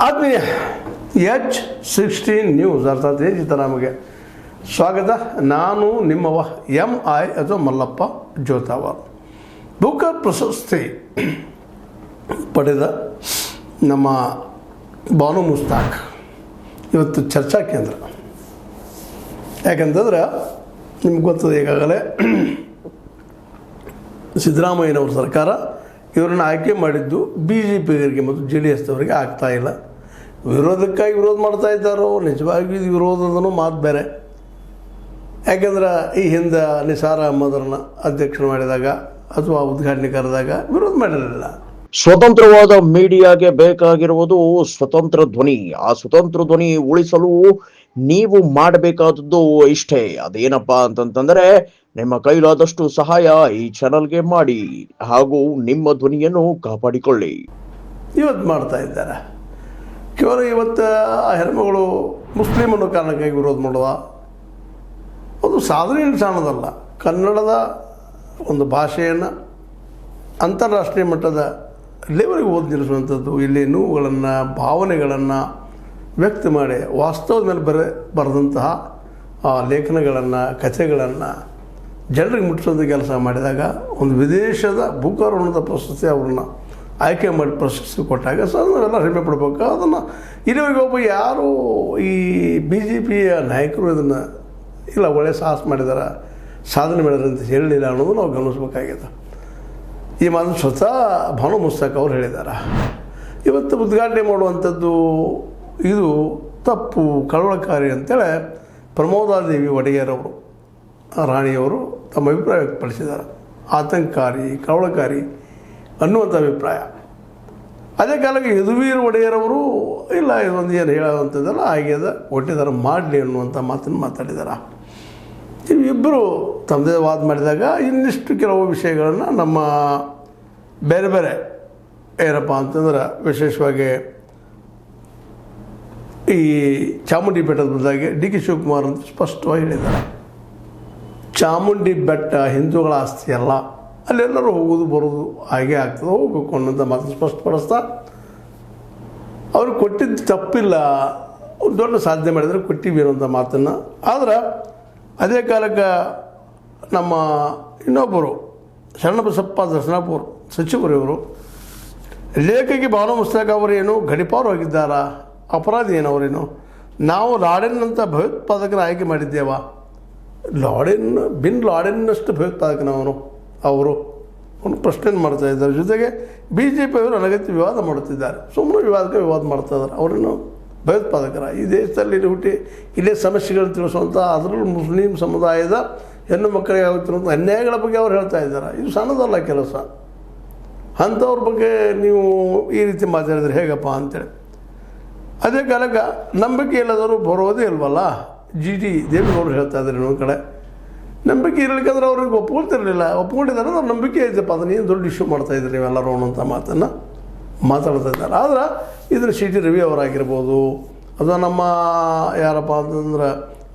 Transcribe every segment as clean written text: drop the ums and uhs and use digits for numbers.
ಆತ್ಮೀಯ H16 news ಅರ್ಥಾತ್ ಏಜಿತ ನಮಗೆ ಸ್ವಾಗತ. ನಾನು ನಿಮ್ಮವ MI ಅಥವಾ ಮಲ್ಲಪ್ಪ ಜೋತಾವಾರ್. ಬುಕರ್ ಪ್ರಶಸ್ತಿ ಪಡೆದ ನಮ್ಮ ಬಾನು ಮುಸ್ತಾಕ್ ಇವತ್ತು ಚರ್ಚಾ ಕೇಂದ್ರ. ಯಾಕಂತಂದ್ರೆ ನಿಮ್ಗೆ ಗೊತ್ತದೆ, ಈಗಾಗಲೇ ಸಿದ್ದರಾಮಯ್ಯನವ್ರ ಸರ್ಕಾರ ಇವರನ್ನು ಆಯ್ಕೆ ಮಾಡಿದ್ದು BJPಗರಿಗೆ ಮತ್ತು JDS ಅವರಿಗೆ ಆಗ್ತಾಯಿಲ್ಲ. ವಿರೋಧಕ್ಕಾಗಿ ವಿರೋಧ ಮಾಡ್ತಾ ಇದ್ದಾರೋ, ನಿಜವಾಗಿ ವಿರೋಧದೂ ಮಾತು ಬೇರೆ. ಯಾಕೆಂದ್ರೆ ಈ ಹಿಂದೆ ನಿಸಾರ್ ಅಹಮದರನ್ನ ಅಧ್ಯಕ್ಷರು ಮಾಡಿದಾಗ ಅಥವಾ ಉದ್ಘಾಟನೆ ಕರೆದಾಗ ವಿರೋಧ ಮಾಡಿರಲಿಲ್ಲ. ಸ್ವತಂತ್ರವಾದ ಮೀಡಿಯಾಗೆ ಬೇಕಾಗಿರುವುದು ಸ್ವತಂತ್ರ ಧ್ವನಿ. ಆ ಸ್ವತಂತ್ರ ಧ್ವನಿ ಉಳಿಸಲು ನೀವು ಮಾಡಬೇಕಾದದ್ದು ಇಷ್ಟೇ. ಅದೇನಪ್ಪಾ ಅಂತಂತಂದ್ರೆ ನಿಮ್ಮ ಕೈಲಾದಷ್ಟು ಸಹಾಯ ಈ ಚಾನಲ್ಗೆ ಮಾಡಿ ಹಾಗೂ ನಿಮ್ಮ ಧ್ವನಿಯನ್ನು ಕಾಪಾಡಿಕೊಳ್ಳಿ. ಇವತ್ತು ಮಾಡ್ತಾ ಇದ್ದಾರೆ. ಕೇವಲ ಇವತ್ತು ಆ ಹೆಣ್ಮಗಳು ಮುಸ್ಲಿಮ್ ಅನ್ನೋ ಕಾರಣಕ್ಕಾಗಿ ವಿರೋಧ ಮಾಡುವ ಒಂದು ಸಾಧನೆ ಕಾಣೋದಲ್ಲ. ಕನ್ನಡದ ಒಂದು ಭಾಷೆಯನ್ನು ಅಂತಾರಾಷ್ಟ್ರೀಯ ಮಟ್ಟದ ಲೆವೆಲ್ಗೆ ಓದಿ ನಿಲ್ಲಿಸುವಂಥದ್ದು, ಇಲ್ಲಿ ನೋವುಗಳನ್ನು ಭಾವನೆಗಳನ್ನು ವ್ಯಕ್ತ ಮಾಡಿ ವಾಸ್ತವದ ಮೇಲೆ ಬರೆದಂತಹ ಲೇಖನಗಳನ್ನು ಕಥೆಗಳನ್ನು ಜನರಿಗೆ ಮುಟ್ಟಿಸೋದು ಕೆಲಸ ಮಾಡಿದಾಗ ಒಂದು ವಿದೇಶದ ಬುಕರ್ ಅನ್ನೋದ ಪ್ರಶಸ್ತಿ ಅವ್ರನ್ನ ಆಯ್ಕೆ ಮಾಡಿ ಪ್ರಶಸ್ತಿ ಕೊಟ್ಟಾಗ ನಾವೆಲ್ಲ ಹೆಮ್ಮೆ ಪಡ್ಬೇಕು. ಅದನ್ನು ಇಲ್ಲಿವರೆಗೆ ಒಬ್ಬ ಯಾರು ಈ BJPಯ ನಾಯಕರು ಇದನ್ನು ಇಲ್ಲ ಒಳ್ಳೆಯ ಸಾಹಸ ಮಾಡಿದಾರೆ, ಸಾಧನೆ ಮಾಡಿದಾರೆ ಅಂತ ಹೇಳಲಿಲ್ಲ ಅನ್ನೋದು ನಾವು ಗಮನಿಸಬೇಕಾಗಿದೆ. ಈ ಮಾತು ಸ್ವತಃ ಬಾನು ಮುಸ್ತಾಕ್ ಅವರು ಹೇಳಿದ್ದಾರೆ. ಇವತ್ತು ಉದ್ಘಾಟನೆ ಮಾಡುವಂಥದ್ದು ಇದು ತಪ್ಪು, ಕಳವಳಕಾರಿ ಅಂತೇಳಿ ಪ್ರಮೋದಾದೇವಿ ಒಡೆಯರವರು, ರಾಣಿಯವರು ತಮ್ಮ ಅಭಿಪ್ರಾಯ ವ್ಯಕ್ತಪಡಿಸಿದ್ದಾರೆ. ಆತಂಕಕಾರಿ, ಕಳವಳಕಾರಿ ಅನ್ನುವಂಥ ಅಭಿಪ್ರಾಯ. ಅದೇ ಕಾಲಕ್ಕೆ ಯದುವೀರ್ ಒಡೆಯರವರು ಇಲ್ಲ ಇದೊಂದು ಏನು ಹೇಳುವಂಥದ್ದಲ್ಲ ಆಗ್ಯದ ಒಟ್ಟಿದಾರ ಮಾಡಲಿ ಅನ್ನುವಂಥ ಮಾತನ್ನು ಮಾತಾಡಿದ್ದಾರೆ. ಇಬ್ಬರು ತಮ್ಮದೇ ವಾದ ಮಾಡಿದಾಗ ಇನ್ನಿಷ್ಟು ಕೆಲವು ವಿಷಯಗಳನ್ನು ನಮ್ಮ ಬೇರೆ ಬೇರೆ ಏನಪ್ಪ ಅಂತಂದ್ರೆ ವಿಶೇಷವಾಗಿ ಈ ಚಾಮುಂಡಿ ಬೆಟ್ಟದ ಬದಲಾಗಿ DK ಶಿವಕುಮಾರ್ ಅಂತ ಸ್ಪಷ್ಟವಾಗಿ ಹೇಳಿದ್ದಾರೆ. ಚಾಮುಂಡಿ ಬೆಟ್ಟ ಹಿಂದೂಗಳ ಆಸ್ತಿ ಅಲ್ಲ, ಅಲ್ಲೆಲ್ಲರೂ ಹೋಗೋದು ಬರೋದು ಹಾಗೆ ಆಗ್ತದೆ, ಹೋಗಬೇಕು ಅನ್ನೋಂಥ ಮಾತನ್ನು ಸ್ಪಷ್ಟಪಡಿಸ್ತಾ ಅವ್ರು ಕೊಟ್ಟಿದ್ದು ತಪ್ಪಿಲ್ಲ, ಒಂದು ದೊಡ್ಡ ಸಾಧನೆ ಮಾಡಿದರೆ ಕೊಟ್ಟಿವಿ ಅನ್ನೋಂಥ ಮಾತನ್ನು. ಆದ್ರೆ ಅದೇ ಕಾಲಕ್ಕೆ ನಮ್ಮ ಇನ್ನೊಬ್ಬರು ಶರಣಬಸಪ್ಪ ದರ್ಶನಾಪುರ ಸಚಿವರು ಇವರು ಲೇಖಕಿ ಬಾನು ಮುಸ್ತಾಕ್ ಅವರೇನು ಗಡಿಪಾರವಾಗಿದ್ದಾರಾ, ಅಪರಾಧಿ ಏನವರೇನು, ನಾವು ಲಾಡೆನ್ ಅಂತ ಭಯೋತ್ಪಾದಕರ ಆಯ್ಕೆ ಮಾಡಿದ್ದೇವ, ಬಿನ್ ಲಾಡೆನ್ನಷ್ಟು ಭಯೋತ್ಪಾದಕನವನು ಅವರು ಒಂದು ಪ್ರಶ್ನೆ ಮಾಡ್ತಾ ಇದ್ದಾರೆ. ಜೊತೆಗೆ BJP ಅವರು ಅನಗತ್ಯ ವಿವಾದ ಮಾಡುತ್ತಿದ್ದಾರೆ, ಸುಮ್ಮನೆ ವಿವಾದಕ್ಕೆ ವಿವಾದ ಮಾಡ್ತಾ ಇದ್ದಾರೆ. ಅವರನ್ನು ಭಯೋತ್ಪಾದಕರ ಈ ದೇಶದಲ್ಲಿ ಹುಟ್ಟಿ ಇಲ್ಲೇ ಸಮಸ್ಯೆಗಳು ತಿಳಿಸುವಂಥ, ಅದರಲ್ಲೂ ಮುಸ್ಲಿಂ ಸಮುದಾಯದ ಹೆಣ್ಣು ಮಕ್ಕಳಿಗೆ ಆಗುತ್ತಿರುವಂಥ ಅನ್ಯಾಯಗಳ ಬಗ್ಗೆ ಅವ್ರು ಹೇಳ್ತಾ ಇದ್ದಾರೆ. ಇದು ಸಣ್ಣದಲ್ಲ ಕೆಲಸ. ಅಂಥವ್ರ ಬಗ್ಗೆ ನೀವು ಈ ರೀತಿ ಮಾತಾಡಿದ್ರೆ ಹೇಗಪ್ಪ ಅಂತೇಳಿ. ಅದೇ ಕಾಲಕ್ಕೆ ನಂಬಿಕೆ ಇಲ್ಲದವರು ಬರೋದೇ ಇಲ್ವಲ್ಲ, GD ದೇವೇಗೌಡರು ಹೇಳ್ತಾ ಇದ್ದಾರೆ. ಇನ್ನೊಂದು ಕಡೆ ನಂಬಿಕೆ ಇರಲಿಕ್ಕಾದ್ರೆ ಅವ್ರಿಗೆ ಒಪ್ಕೊಳ್ತಿರಲಿಲ್ಲ, ಒಪ್ಕೊಂಡಿದ್ದಾರೆ ಅವ್ರ ನಂಬಿಕೆ ಐತಪ್ಪ, ಅದನ್ನ ಏನು ದೊಡ್ಡ ಇಶ್ಯೂ ಮಾಡ್ತಾಯಿದ್ರು ನೀವೆಲ್ಲರೂ ಅನ್ನೋಂಥ ಮಾತನ್ನು ಮಾತಾಡ್ತಾ ಇದ್ದಾರೆ. ಆದ್ರೆ ಇದನ್ನು CT ರವಿ ಅವರಾಗಿರ್ಬೋದು, ಅಥವಾ ನಮ್ಮ ಯಾರಪ್ಪ ಅಂತಂದ್ರೆ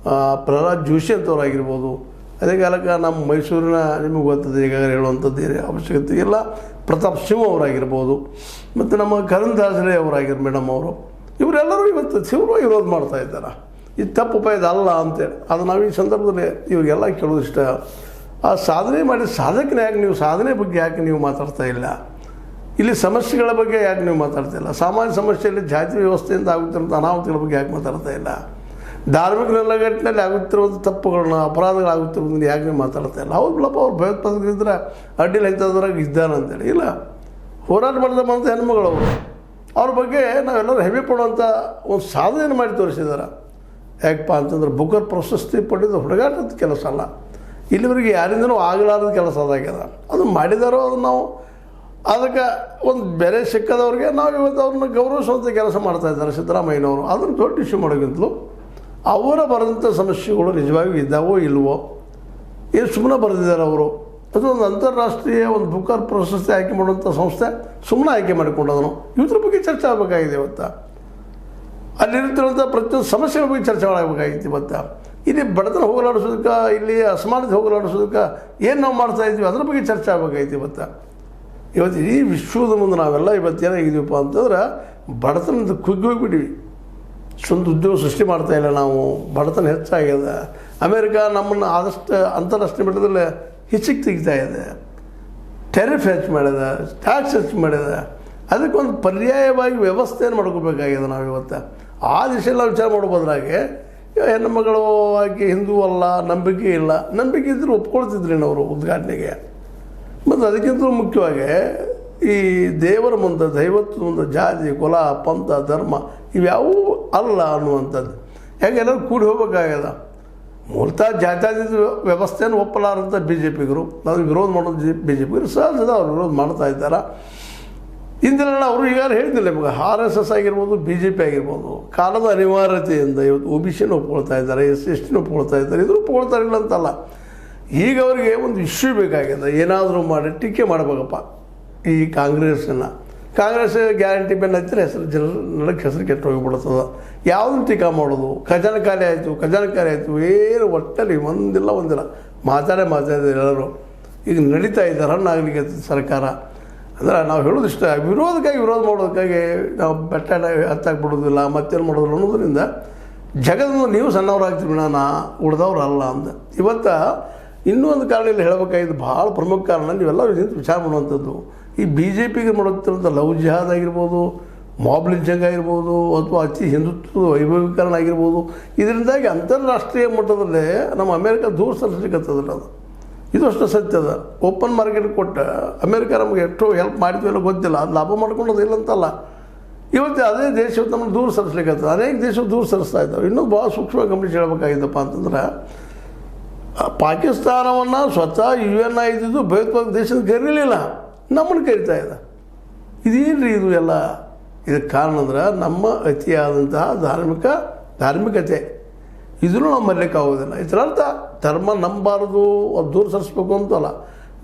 ಪ್ರಹ್ಲಾದ್ ಜೋಶಿ ಅಂತವ್ರಾಗಿರ್ಬೋದು, ಅದೇ ಕಾಲಕ್ಕೆ ನಮ್ಮ ಮೈಸೂರಿನ ನಿಮಗೆ ಗೊತ್ತದೆ ಈಗಾಗಲೇ ಹೇಳುವಂಥದ್ದು ಅವಶ್ಯಕತೆ ಇಲ್ಲ, ಪ್ರತಾಪ್ ಸಿಂಹ ಅವರಾಗಿರ್ಬೋದು, ಮತ್ತು ನಮ್ಮ ಕರಣ್ ದಾಸರೆ ಅವರಾಗಿರ್ ಮೇಡಮ್ ಅವರು, ಇವರೆಲ್ಲರೂ ಇವತ್ತು ತೀವ್ರವಾಗಿ ವಿರೋಧ ಮಾಡ್ತಾ ಇದ್ದಾರೆ. ಇದು ತಪ್ಪು ಉಪಾಯದ ಅಲ್ಲ ಅಂತೇಳಿ. ಅದು ನಾವು ಈ ಸಂದರ್ಭದಲ್ಲಿ ಇವಾಗೆಲ್ಲ ಕೇಳೋದು ಇಷ್ಟ, ಆ ಸಾಧನೆ ಮಾಡಿ ಸಾಧಕನ ಯಾಕೆ ನೀವು ಸಾಧನೆ ಬಗ್ಗೆ ಯಾಕೆ ನೀವು ಮಾತಾಡ್ತಾ ಇಲ್ಲ, ಇಲ್ಲಿ ಸಮಸ್ಯೆಗಳ ಬಗ್ಗೆ ಯಾಕೆ ನೀವು ಮಾತಾಡ್ತಾ ಇಲ್ಲ, ಸಾಮಾನ್ಯ ಸಮಸ್ಯೆಯಲ್ಲಿ ಜಾತಿ ವ್ಯವಸ್ಥೆಯಿಂದ ಆಗುತ್ತಿರುವಂಥ ಅನಾಹುತಗಳ ಬಗ್ಗೆ ಯಾಕೆ ಮಾತಾಡ್ತಾ ಇಲ್ಲ, ಧಾರ್ಮಿಕ ನೆಲೆಗಟ್ಟಿನಲ್ಲಿ ಆಗುತ್ತಿರುವಂಥ ತಪ್ಪುಗಳನ್ನ ಅಪರಾಧಗಳಾಗುತ್ತಿರೋದನ್ನ ಯಾಕೆ ನೀವು ಮಾತಾಡ್ತಾ ಇಲ್ಲ. ಹೌದು ಬಿಡಪ್ಪ, ಅವ್ರು ಭಯೋತ್ಪಾದಕರಿದ್ರೆ ಅಡ್ಡಿಲ್ಲ ಇಂಥದ್ರಾಗ ಇದ್ದಾನಂತೇಳಿ ಇಲ್ಲ, ಹೋರಾಟ ಮಾಡಿದ ಬಂದ ಹೆಣ್ಮಗಳು ಅವರು, ಅವ್ರ ಬಗ್ಗೆ ನಾವೆಲ್ಲರೂ ಹೆಮ್ಮೆ ಪಡುವಂಥ ಒಂದು ಸಾಧನೆಯನ್ನು ಮಾಡಿ ತೋರಿಸಿದ್ದಾರೆ. ಯಾಕಪ್ಪ ಅಂತಂದ್ರೆ ಬುಕರ್ ಪ್ರಶಸ್ತಿ ಪಡೆದು ಹುಡುಗಾಟದ ಕೆಲಸ ಅಲ್ಲ, ಇಲ್ಲಿವರೆಗೆ ಯಾರಿಂದನೂ ಆಗಲಾರದ ಕೆಲಸ ಅದಾಗ್ಯದ. ಅದು ಮಾಡಿದಾರೋ ಅದು ನಾವು ಅದಕ್ಕೆ ಒಂದು ಬೆಲೆ ಸಿಕ್ಕದವ್ರಿಗೆ ನಾವು ಇವತ್ತು ಅವ್ರನ್ನ ಗೌರವಿಸುವಂಥ ಕೆಲಸ ಮಾಡ್ತಾಯಿದ್ದಾರೆ ಸಿದ್ದರಾಮಯ್ಯನವರು. ಅದನ್ನು ದೊಡ್ಡ ಇಶ್ಯೂ ಮಾಡೋಕ್ಕಿಂತಲೂ ಅವರ ಬರೆದಂಥ ಸಮಸ್ಯೆಗಳು ನಿಜವಾಗಿಯೂ ಇದ್ದಾವೋ ಇಲ್ವೋ, ಏನು ಸುಮ್ಮನೆ ಬರೆದಿದ್ದಾರೆ ಅವರು. ಅದು ಒಂದು ಅಂತಾರಾಷ್ಟ್ರೀಯ ಒಂದು ಬುಕರ್ ಪ್ರಶಸ್ತಿ ಆಯ್ಕೆ ಮಾಡುವಂಥ ಸಂಸ್ಥೆ ಸುಮ್ಮನೆ ಆಯ್ಕೆ ಮಾಡಿಕೊಂಡದನು. ಇದ್ರ ಬಗ್ಗೆ ಚರ್ಚೆ ಆಗಬೇಕಾಗಿದೆ. ಇವತ್ತು ಅಲ್ಲಿರುತ್ತಿರುವಂಥ ಪ್ರತಿಯೊಂದು ಸಮಸ್ಯೆಗಳ ಬಗ್ಗೆ ಚರ್ಚೆ ಮಾಡಬೇಕಾಗಿತ್ತು. ಇವತ್ತು ಇಲ್ಲಿ ಬಡತನ ಹೋಗಲಾಡಿಸೋದಕ್ಕೆ, ಇಲ್ಲಿ ಅಸಮಾನತೆ ಹೋಗಲಾಡಿಸೋದಕ್ಕೆ ಏನು ನಾವು ಮಾಡ್ತಾಯಿದ್ವಿ ಅದ್ರ ಬಗ್ಗೆ ಚರ್ಚೆ ಆಗಬೇಕಾಗಿತ್ತು. ಇವತ್ತು ಇಡೀ ವಿಶ್ವದ ಮುಂದೆ ನಾವೆಲ್ಲ ಇವತ್ತು ಏನಾಗಿದ್ದೀವಪ್ಪ ಅಂತಂದ್ರೆ ಬಡತನದ ಕುಗ್ಗೋಗ್ಬಿಟ್ಟಿವಿ. ಸ್ವಂತ ಉದ್ಯೋಗ ಸೃಷ್ಟಿ ಮಾಡ್ತಾಯಿಲ್ಲ ನಾವು, ಬಡತನ ಹೆಚ್ಚಾಗಿದೆ. ಅಮೇರಿಕಾ ನಮ್ಮನ್ನು ಆದಷ್ಟು ಅಂತಾರಾಷ್ಟ್ರೀಯ ಮಟ್ಟದಲ್ಲಿ ಹೆಚ್ಚಿಗೆ ತೆಗಿತಾ ಇದೆ, ಟೆರಿಫ್ ಹೆಚ್ಚು ಮಾಡಿದೆ, ಟ್ಯಾಕ್ಸ್ ಹೆಚ್ಚು ಮಾಡಿದೆ. ಅದಕ್ಕೊಂದು ಪರ್ಯಾಯವಾಗಿ ವ್ಯವಸ್ಥೆಯನ್ನು ಮಾಡ್ಕೋಬೇಕಾಗಿದೆ ನಾವು ಇವತ್ತು. ಆ ದಿಶೆಯಲ್ಲಿ ನಾವು ವಿಚಾರ ಮಾಡ್ಬೋದ್ರಾಗೆ ಹೆಣ್ಣು ಮಗಳು ಆಕೆ ಹಿಂದೂ ಅಲ್ಲ, ನಂಬಿಕೆ ಇಲ್ಲ, ನಂಬಿಕೆ ಇದ್ದರೂ ಒಪ್ಕೊಳ್ತಿದ್ರಿ ಅವರು ಉದ್ಘಾಟನೆಗೆ. ಮತ್ತು ಅದಕ್ಕಿಂತ ಮುಖ್ಯವಾಗಿ ಈ ದೇವರ ಮುಂದೆ, ದೈವತ್ವದ ಮುಂದೆ ಜಾತಿ, ಕುಲ, ಪಂಥ, ಧರ್ಮ ಇವ್ಯಾವೂ ಅಲ್ಲ ಅನ್ನುವಂಥದ್ದು. ಯಾಕೆ ಎಲ್ಲರೂ ಕೂಡಿ ಹೋಗ್ಬೇಕಾಗ್ಯದ. ಮೂಲತಃ ಜಾತ್ಯಾತೀತ ವ್ಯವಸ್ಥೆಯನ್ನು ಒಪ್ಪಲಾರಂಥ ಬಿ ಜೆ ಪಿಗರು, ನಾವು ವಿರೋಧ ಮಾಡೋದು ಬಿ ಜೆ ಪಿಗರು ಸಹಜದ ಅವ್ರು ವಿರೋಧ ಮಾಡ್ತಾ ಇದ್ದಾರೆ. ಇಂದಿನ ಅವರು ಈಗಾಗಲೇ ಹೇಳಿದ್ದಿಲ್ಲ ನಿಮಗೆ, RSS ಆಗಿರ್ಬೋದು, ಬಿ ಜೆ ಪಿ ಆಗಿರ್ಬೋದು, ಕಾಲದ ಅನಿವಾರ್ಯತೆಯಿಂದ ಇವತ್ತು OBCನ ಒಪ್ಕೊಳ್ತಾ ಇದ್ದಾರೆ, SC/ST ಒಪ್ಕೊಳ್ತಾ ಇದ್ದಾರೆ. ಇದ್ರೂ ಒಪ್ಕೊಳ್ತಾ ಇಲ್ಲ ಅಂತಲ್ಲ. ಈಗ ಅವರಿಗೆ ಒಂದು ಇಶ್ಯೂ ಬೇಕಾಗಿದೆ, ಏನಾದರೂ ಮಾಡಿ ಟೀಕೆ ಮಾಡಬೇಕಪ್ಪ ಈ ಕಾಂಗ್ರೆಸ್ ಗ್ಯಾರಂಟಿ ಬೆನ್ನ ಹತ್ತಿರ ನಡಕ್ಕೆ ಹೆಸರು ಕೆಟ್ಟು ಹೋಗಿಬಿಡ್ತದೆ. ಯಾವುದನ್ನು ಟೀಕಾ ಮಾಡೋದು, ಖಜಾನೆ ಆಯಿತು ಏನು ಒಟ್ಟಲ್ಲಿ ಒಂದಿಲ್ಲ ಮಾತಾಡಿದ್ರೆ ಎಲ್ಲರೂ ಈಗ ನಡೀತಾ ಇದ್ದಾರೆ. ಹಣ್ಣಾಗಲಿಕ್ಕೆ ಸರ್ಕಾರ ಅಂದರೆ ನಾವು ಹೇಳೋದಿಷ್ಟ, ವಿರೋಧ ಮಾಡೋದಕ್ಕಾಗಿ ನಾವು ಬೆಟ್ಟ ಹತ್ತಾಕ್ಬಿಡೋದಿಲ್ಲ, ಮತ್ತೇನು ಮಾಡೋದಿಲ್ಲ ಅನ್ನೋದ್ರಿಂದ ಜಗದಿಂದ ನೀವು ಸಣ್ಣವರಾಗ್ತೀವಿ, ನಾನು ಉಳಿದವ್ರು ಅಲ್ಲ ಅಂತ. ಇವತ್ತು ಇನ್ನೂ ಒಂದು ಕಾರಣ ಇಲ್ಲಿ ಹೇಳಬೇಕಾಗಿದ್ದು, ಭಾಳ ಪ್ರಮುಖ ಕಾರಣ ನೀವೆಲ್ಲರೂ ವಿಚಾರ ಮಾಡುವಂಥದ್ದು. ಈ ಬಿ ಜೆ ಪಿಗೆ ಮಾಡುತ್ತಿರುವಂಥ ಲವ್ ಜಿಹಾದ್ ಆಗಿರ್ಬೋದು, ಮಾಬ್ ಲಿಂಚಿಂಗ್ ಆಗಿರ್ಬೋದು, ಅಥವಾ ಅತಿ ಹಿಂದುತ್ವದ ವೈಭವೀಕರಣ ಆಗಿರ್ಬೋದು, ಇದರಿಂದಾಗಿ ಅಂತಾರಾಷ್ಟ್ರೀಯ ಮಟ್ಟದಲ್ಲೇ ನಮ್ಮ ಅಮೇರಿಕ ದೂರ ಸರಿಸಲಿಕ್ಕತ್ತದಲ್ಲ. ಅದು ಇದು ಅಷ್ಟು ಸತ್ಯದ. ಓಪನ್ ಮಾರ್ಕೆಟ್ ಕೊಟ್ಟು ಅಮೇರಿಕ ನಮಗೆ ಎಷ್ಟು ಹೆಲ್ಪ್ ಮಾಡಿದ್ವಿ ಎಲ್ಲ ಗೊತ್ತಿಲ್ಲ, ಅದು ಲಾಭ ಮಾಡ್ಕೊಳ್ಳೋದು ಇಲ್ಲ ಅಂತಲ್ಲ. ಇವತ್ತು ಅದೇ ದೇಶ ನಮ್ಮನ್ನು ದೂರ ಸರಿಸ್ಲಿಕ್ಕತ್ತದ, ಅನೇಕ ದೇಶಗಳು ದೂರ ಸರಿಸ್ತಾ ಇದ್ದಾವೆ. ಇನ್ನೂ ಭಾಳ ಸೂಕ್ಷ್ಮವಾಗಿ ಗಮನಿಸಿ ಹೇಳಬೇಕಾಗಿದ್ದಪ್ಪ ಅಂತಂದ್ರೆ, ಪಾಕಿಸ್ತಾನವನ್ನು ಸ್ವತಃ UN ಇದ್ದಿದ್ದು ಭಯೋತ್ಪಾದಕ ದೇಶದ ಕರೀಲಿಲ್ಲ, ನಮ್ಮನ್ನು ಕರೀತಾ ಇದೆ. ಇದೇನು ರೀ ಇದು ಎಲ್ಲ? ಇದಕ್ಕೆ ಕಾರಣ ಅಂದ್ರೆ ನಮ್ಮ ಅತಿಯಾದಂತಹ ಧಾರ್ಮಿಕತೆ ಇದನ್ನು ನಾವು ಮರಲಿಕ್ಕಾಗೋದಿಲ್ಲ. ಇದರರ್ಥ ಧರ್ಮ ನಂಬಾರ್ದು, ಅದು ದೂರ ಸರಿಸ್ಬೇಕು ಅಂತಲ್ಲ.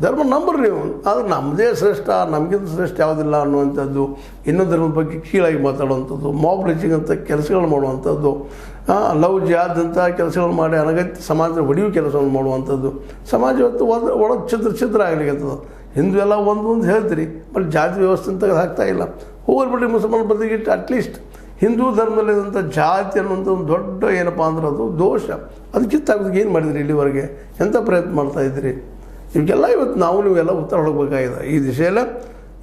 ಧರ್ಮ ನಂಬ್ರಿ ನೀವು, ಆದರೆ ನಮ್ಮದೇ ಶ್ರೇಷ್ಠ, ನಮಗಿಂತ ಶ್ರೇಷ್ಠ ಯಾವುದಿಲ್ಲ ಅನ್ನುವಂಥದ್ದು, ಇನ್ನೊಂದು ಧರ್ಮದ ಬಗ್ಗೆ ಕೀಳಾಗಿ ಮಾತಾಡುವಂಥದ್ದು, ಮಾಬ್ ಲಿಂಚಿಂಗ್ ಅಂತ ಕೆಲಸಗಳು ಮಾಡುವಂಥದ್ದು, ಲವ್ ಜಿಹಾದ್ ಅಂತ ಕೆಲಸಗಳು ಮಾಡಿ ಅನಗತ್ಯ ಸಮಾಜದ ಹೊಡೆಯುವ ಕೆಲಸವನ್ನು ಮಾಡುವಂಥದ್ದು. ಸಮಾಜ ಇವತ್ತು ಒಳಗೆ ಛಿದ್ರ ಆಗ್ಲಿಕ್ಕತ್ತದ. ಹಿಂದೂ ಎಲ್ಲ ಒಂದು ಹೇಳ್ತೀರಿ, ಬಟ್ ಜಾತಿ ವ್ಯವಸ್ಥೆ ಅಂತ ಹಾಕ್ತಾ ಇಲ್ಲ. ಹೋಗ್ಬಿಟ್ಟು ಮುಸಲ್ಮಾನ ಬದಿಗಿಟ್ಟು ಅಟ್ಲೀಸ್ಟ್ ಹಿಂದೂ ಧರ್ಮದಲ್ಲಿದ್ದಂಥ ಜಾತಿ ಅನ್ನುವಂಥ ಒಂದು ದೊಡ್ಡ ಏನಪ್ಪ ಅಂದ್ರೆ ಅದು ದೋಷ. ಅದಕ್ಕಿಂತಾಗೋದಕ್ಕೆ ಏನು ಮಾಡಿದ್ರಿ ಇಲ್ಲಿವರೆಗೆ? ಎಂಥ ಪ್ರಯತ್ನ ಮಾಡ್ತಾಯಿದ್ದೀರಿ? ಇವಕ್ಕೆಲ್ಲ ಇವತ್ತು ನೀವೆಲ್ಲ ಉತ್ತರ ಹೊಡಬೇಕಾಗಿದೆ. ಈ ದಿಶೆಯಲ್ಲೇ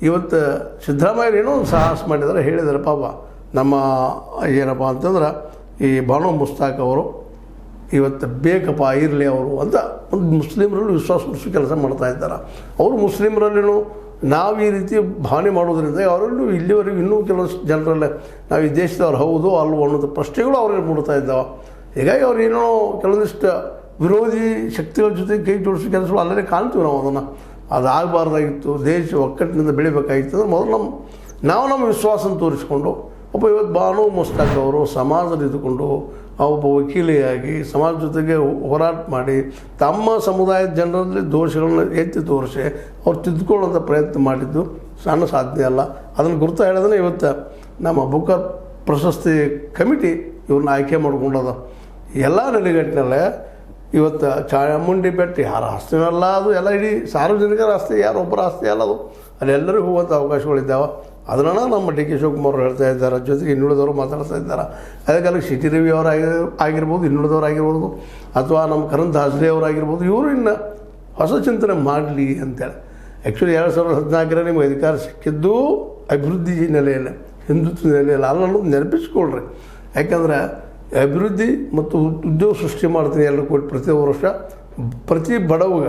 ಇವತ್ತು ಸಿದ್ದರಾಮಯ್ಯರು ಏನೋ ಒಂದು ಸಾಹಸ ಮಾಡಿದ್ದಾರೆ, ಹೇಳಿದ್ದಾರೆ. ಪಾಪ ನಮ್ಮ ಏನಪ್ಪ ಅಂತಂದ್ರೆ ಈ ಬಾನೋ ಮುಸ್ತಾಕ್ ಅವರು ಇವತ್ತು ಬೇಕಪ್ಪ ಇರಲಿ ಅವರು ಅಂತ ಒಂದು ಮುಸ್ಲಿಮರಲ್ಲೂ ವಿಶ್ವಾಸ ಉಳಿಸೋ ಕೆಲಸ ಮಾಡ್ತಾ ಇದ್ದಾರೆ. ಅವರು ಮುಸ್ಲಿಮರಲ್ಲಿನೂ ನಾವು ಈ ರೀತಿ ಭಾವನೆ ಮಾಡೋದ್ರಿಂದ ಅವರಲ್ಲೂ ಇಲ್ಲಿವರೆಗೂ ಇನ್ನೂ ಕೆಲವೊಂದು ಜನರಲ್ಲೇ ನಾವು ಈ ದೇಶದವ್ರು ಹೌದು ಅಲ್ವೋ ಅನ್ನೋದು ಪ್ರಶ್ನೆಗಳು ಅವ್ರಿಗೆ ಮೂಡ್ತಾ ಇದ್ದಾವೆ. ಹೀಗಾಗಿ ಅವ್ರು ಏನೋ ಕೆಲವೊಂದಿಷ್ಟು ವಿರೋಧಿ ಶಕ್ತಿಗಳ ಜೊತೆ ಕೈ ಜೋಡಿಸೋ ಕೆಲಸಗಳು ಅಲ್ಲೇ ಕಾಣ್ತೀವಿ ನಾವು. ಅದಾಗಬಾರ್ದಾಗಿತ್ತು. ದೇಶ ಒಕ್ಕಟ್ಟಿನಿಂದ ಬೆಳಿಬೇಕಾಗಿತ್ತು ಅಂದರೆ ಮೊದಲು ನಮ್ಮ ವಿಶ್ವಾಸನ ತೋರಿಸ್ಕೊಂಡು ಇವತ್ತು ಬಾನೋ ಮುಸ್ತಾಕ್ ಅವರು ಸಮಾಜದಲ್ಲಿ ಇದ್ದುಕೊಂಡು ಒಬ್ಬ ವಕೀಲಿಯಾಗಿ ಸಮಾಜ ಜೊತೆಗೆ ಹೋರಾಟ ಮಾಡಿ ತಮ್ಮ ಸಮುದಾಯದ ಜನರಲ್ಲಿ ದೋಷಗಳನ್ನು ಎತ್ತಿ ತೋರಿಸಿ ಅವ್ರು ತಿದ್ದುಕೊಳ್ಳುವಂಥ ಪ್ರಯತ್ನ ಮಾಡಿದ್ದು ಸಣ್ಣ ಸಾಧನೆ ಅಲ್ಲ. ಅದನ್ನು ಗುರುತು ಹೇಳಿದ್ರೆ ಇವತ್ತು ನಮ್ಮ ಬುಕ್ಕರ್ ಪ್ರಶಸ್ತಿ ಕಮಿಟಿ ಇವ್ರನ್ನ ಆಯ್ಕೆ ಮಾಡ್ಕೊಂಡದ. ಎಲ್ಲ ನೆಲೆಗಟ್ಟಿನಲ್ಲೇ ಇವತ್ತು ಚಾಮುಂಡಿ ಬೆಟ್ಟ ಯಾರ ಆಸ್ತಿನಲ್ಲ, ಅದು ಎಲ್ಲ ಇಡೀ ಸಾರ್ವಜನಿಕರ ಆಸ್ತಿ, ಯಾರೊಬ್ಬರ ಆಸ್ತಿ ಅಲ್ಲ ಅದು. ಅಲ್ಲೆಲ್ಲರಿಗೂ ಹೋಗುವಂಥ ಅವಕಾಶಗಳಿದ್ದಾವೆ. ಅದನ್ನು ನಮ್ಮ ಡಿ ಕೆ ಶಿವಕುಮಾರ್ ಹೇಳ್ತಾ ಇದ್ದಾರೆ, ಜೊತೆಗೆ ಇನ್ನುಳಿದವರು ಮಾತಾಡ್ತಾ ಇದ್ದಾರೆ. ಅದಕ್ಕಾಗಿ ಸಿ ಟಿ ರವಿ ಅವರು ಆಗಿರ್ಬೋದು, ಇನ್ನುಳಿದವರು ಆಗಿರ್ಬೋದು, ಅಥವಾ ನಮ್ಮ ಕರಣ್ ದಾಸ್ರೆ ಅವರಾಗಿರ್ಬೋದು, ಇವರು ಇನ್ನು ಹೊಸ ಚಿಂತನೆ ಮಾಡಲಿ ಅಂತೇಳಿ. ಆ್ಯಕ್ಚುಲಿ 2014 ನಿಮಗೆ ಅಧಿಕಾರ ಸಿಕ್ಕಿದ್ದು ಅಭಿವೃದ್ಧಿ ನೆಲೆಯಲ್ಲಿ, ಹಿಂದುತ್ವ ನೆಲೆಯಲ್ಲಿ ಅಲ್ಲ ಅನ್ನೋದು ನೆನಪಿಸ್ಕೊಳ್ರಿ. ಯಾಕಂದರೆ ಅಭಿವೃದ್ಧಿ ಮತ್ತು ಉದ್ಯೋಗ ಸೃಷ್ಟಿ ಮಾಡ್ತೀನಿ 2 ಕೋಟಿ ಪ್ರತಿ ವರ್ಷ, ಪ್ರತಿ ಬಡವಗ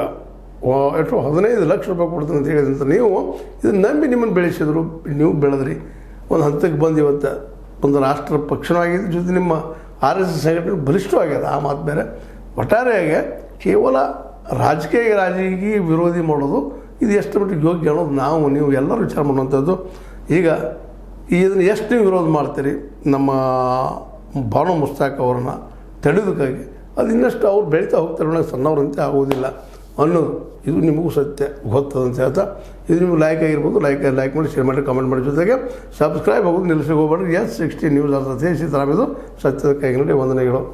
ಎಷ್ಟು 15 ಲಕ್ಷ ರೂಪಾಯಿ ಕೊಡ್ತೀನಿ ಅಂತ ಹೇಳಿದಂತ ನೀವು ಇದನ್ನು ನಂಬಿ ನಿಮ್ಮನ್ನು ಬೆಳೆಸಿದ್ರು, ನೀವು ಬೆಳೆದ್ರಿ. ಒಂದು ಹಂತಕ್ಕೆ ಬಂದು ಇವತ್ತು ಒಂದು ರಾಷ್ಟ್ರ ಪಕ್ಷಣವಾಗಿದೆ, ಜೊತೆ ನಿಮ್ಮ RSS ಸಂಘಟನೆ ಬಲಿಷ್ಠವಾಗ್ಯದ. ಆ ಮಾತು ಬೇರೆ. ಒಟ್ಟಾರೆಯಾಗಿ ಕೇವಲ ರಾಜಕೀಯ ವಿರೋಧಿ ಮಾಡೋದು ಇದು ಎಷ್ಟು ಮಟ್ಟಿಗೆ ಯೋಗ್ಯ ಅನ್ನೋದು ನೀವು ಎಲ್ಲರೂ ವಿಚಾರ ಮಾಡುವಂಥದ್ದು. ಈಗ ಇದನ್ನು ಎಷ್ಟು ನೀವು ವಿರೋಧ ಮಾಡ್ತೀರಿ ನಮ್ಮ ಬಾನೋ ಮುಸ್ತಾಕ್ ಅವ್ರನ್ನ ತಡೆಯೋದಕ್ಕಾಗಿ, ಅದು ಇನ್ನಷ್ಟು ಅವ್ರು ಬೆಳೀತಾ ಹೋಗ್ತಾರೆ, ಸಣ್ಣವ್ರಂತೆ ಆಗೋದಿಲ್ಲ ಅನ್ನೋದು ಇದು ನಿಮಗೂ ಸತ್ಯ ಗೊತ್ತದಂತ ಹೇಳ್ತಾ, ಇದು ನಿಮ್ಗೆ ಲೈಕ್ ಆಗಿರ್ಬೋದು, ಲೈಕ್ ಮಾಡಿ, ಶೇರ್ ಮಾಡಿ, ಕಮೆಂಟ್ ಮಾಡಿ, ಜೊತೆಗೆ ಸಬ್ಸ್ಕ್ರೈಬ್ ಆಗೋದು ನಿಲ್ಲಿಸಿ ಹೋಗ್ಬೇಡ್ರಿ. S60 ನ್ಯೂಸ್ ಅರ್ಥತೆ ಸಿದ್ದರಾಮಯ್ಯದು ಸತ್ಯದ ಕೈಗನ್ನಡಿ ವಂದನೆಗಳು.